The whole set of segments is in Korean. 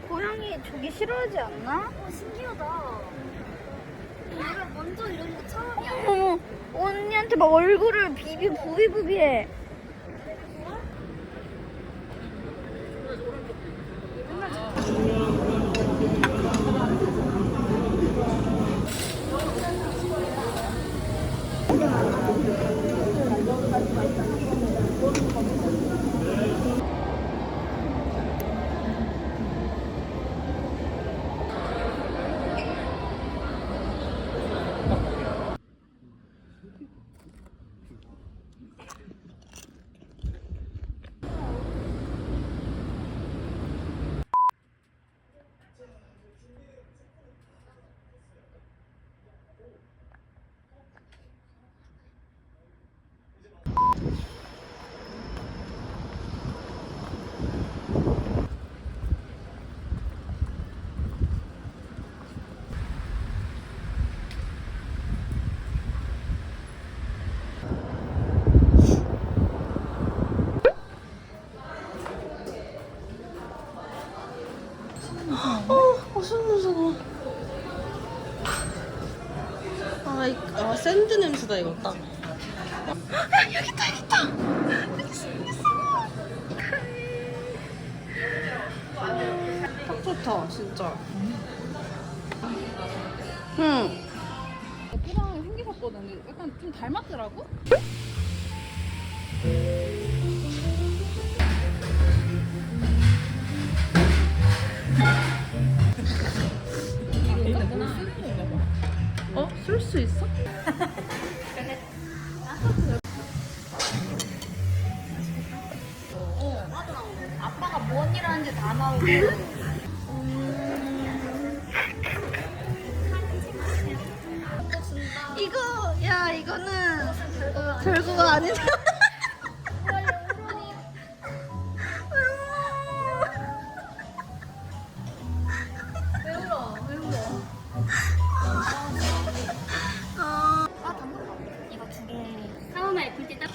고양이 저기 싫어하지 않나? 신기하다. 얘가 먼저 이런 거 처음이야. 어머, 언니한테 막 얼굴을 부비부비해. 샌드 냄새다 이거 딱. 여기 있다. 딱 좋다 진짜. 예쁘장하게 생기셨거든. 근데 약간 좀 닮았더라고? 쓸 수 있어? 아빠가 뭔 일 하는지 다 나오고. 이거는 별거가 아닌데. 이거 두 개. 사우나 예쁠 때 딱.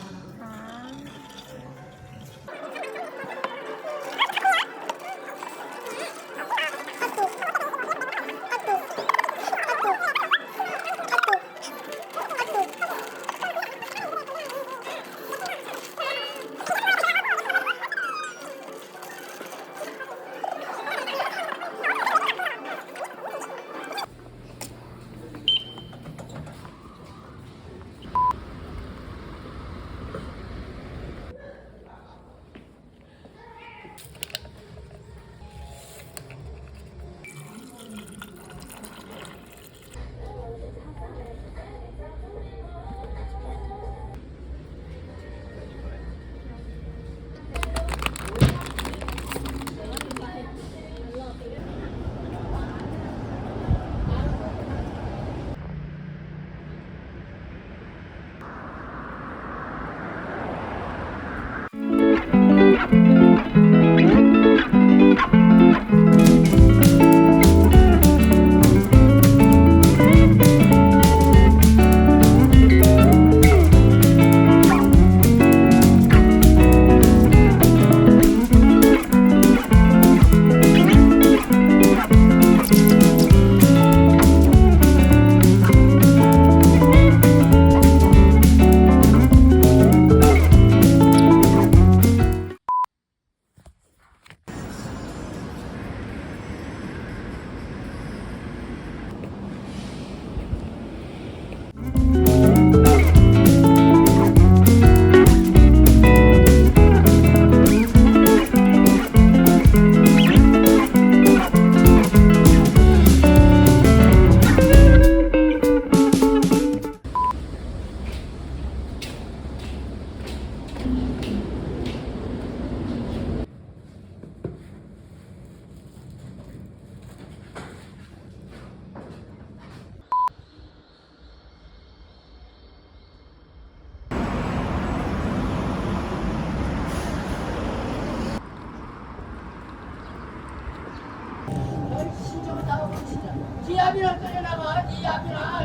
지압이나 끌려나가, 지압이나.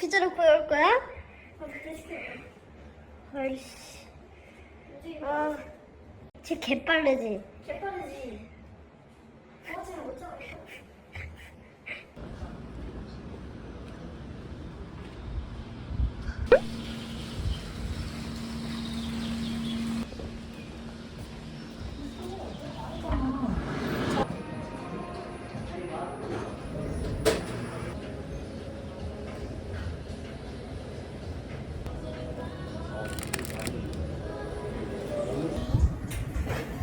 피자를 구해올 거야? 아이씨. 아, 쟤 개빠르지? 개빠르지. 어제는 못 잡아.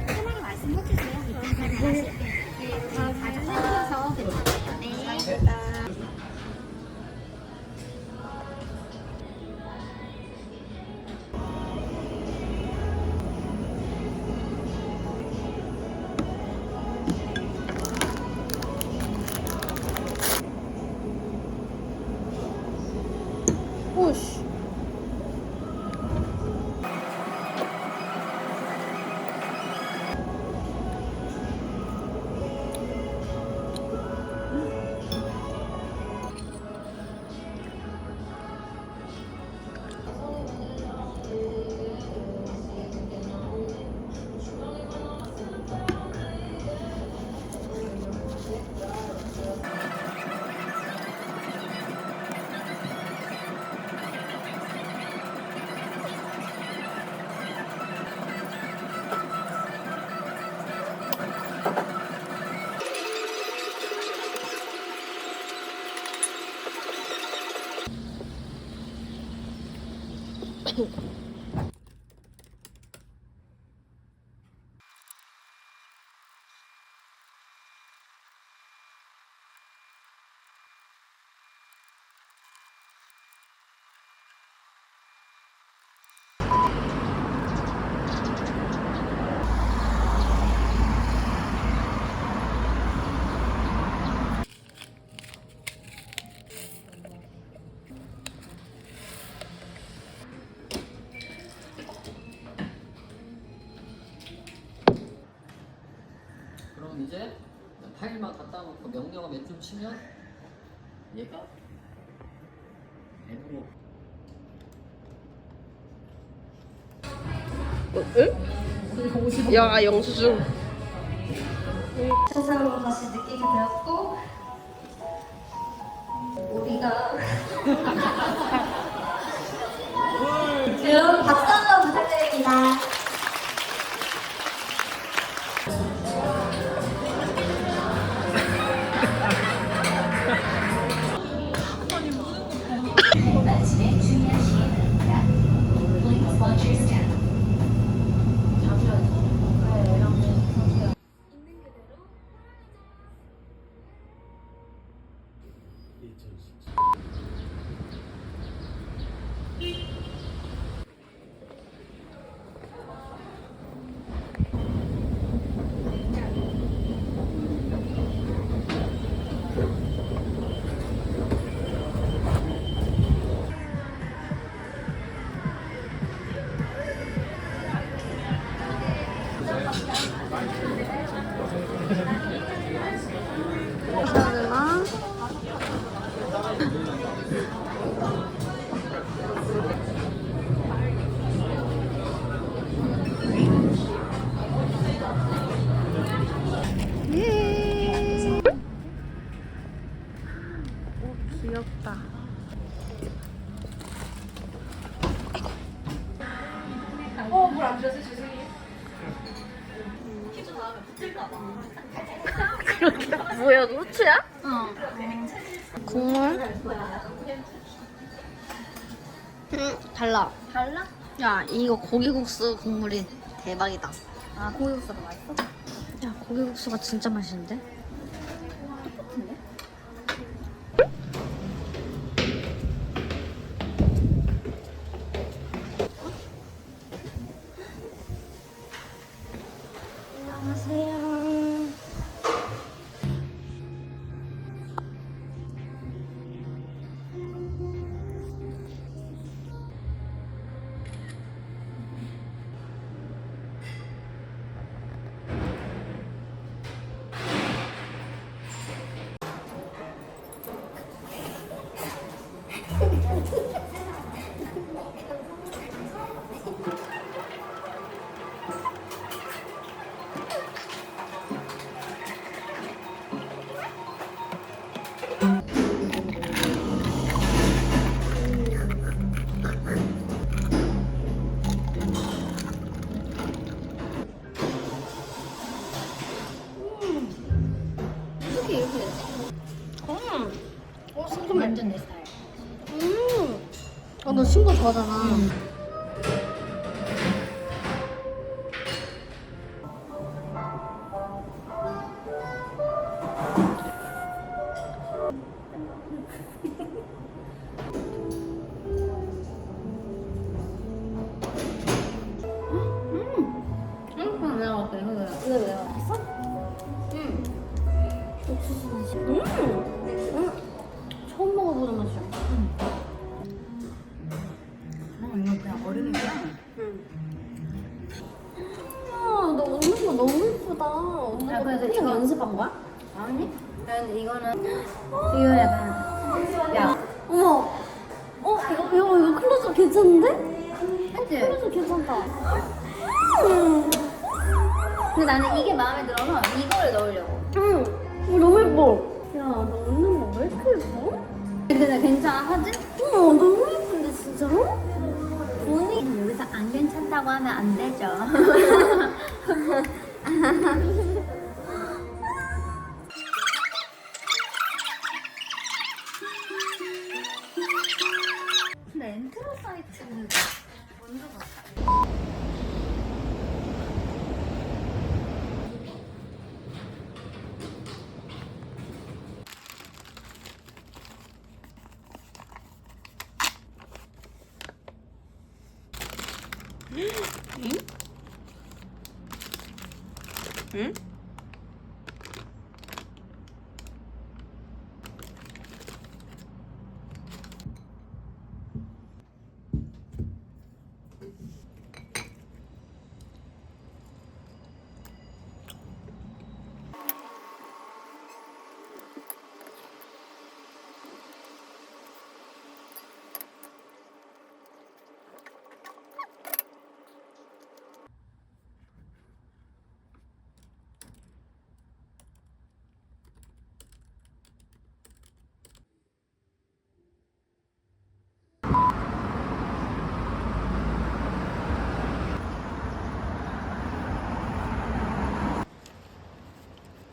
편하게 말씀해 주세요. 네, 가져 챙겨서 드릴게요. 네. 오씨. 그럼 이제 파일만 갖다 놓고 명령어 몇 줄 치면 얘가 앱으로 응? 야, 영수증. 세상으로 다시 느끼게 되었고 우리가 여러분 박수 한번 부탁드립니다. 아침에 준비하시기 바랍니다. Please watch your step. 괜찮으나? 예. 오, 귀엽다. 그렇게 뭐야, 후추야? 국물? 달라. 달라? 야, 이거 고기국수 국물이 대박이다. 아 고기국수가 맛있어? 야, 고기국수가 진짜 맛있는데? 안녕하세요. 신고 완전 내 스타일. 너 신고 좋아하잖아. 내가 어때? 이거 내가 봤어? 응. 옥수수 맛이야. 처음 먹어보는 맛이야. 이거 그냥 어른이구나. 너 웃는 거 너무 예쁘다. 야, 그래서 이거 연습한 거야? 아니? 근데 이거는 이거 약간 야 어머. 이거 클로즈업 괜찮은데? 그치? 클로즈업 괜찮다. 근데 나는 이게 마음에 들어서 이거를 넣으려고. 응. 너무 예뻐. 야, 너 웃는 거 왜 이렇게 예뻐? 근데 괜찮아 하지? 너무 예쁜데 진짜로? 본인 여기서 안 괜찮다고 하면 안 되죠. 근데 엔트로 사이트는 먼저 봤다. 응?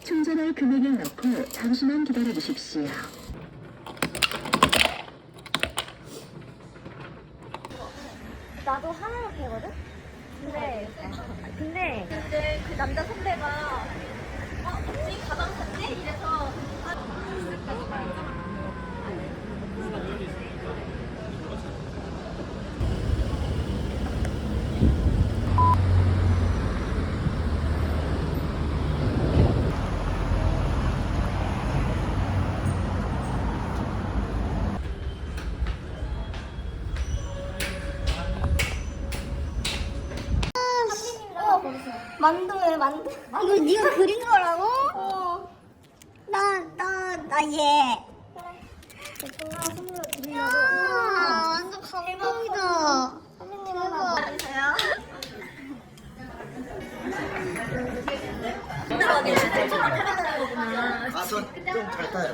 충전할 금액을 넣고 잠시만 기다려 주십시오. 나도 하나로 패거든? 근데 그 남자 선배가 언니 가방 샀지? 이래서 만두에 만두. 이거 네가 그린 거라고? 나 얘. 정말 선물로 드리려고. 완전 감동이다. 선배님 하나 받으세요. 가서 좀 잘 타요.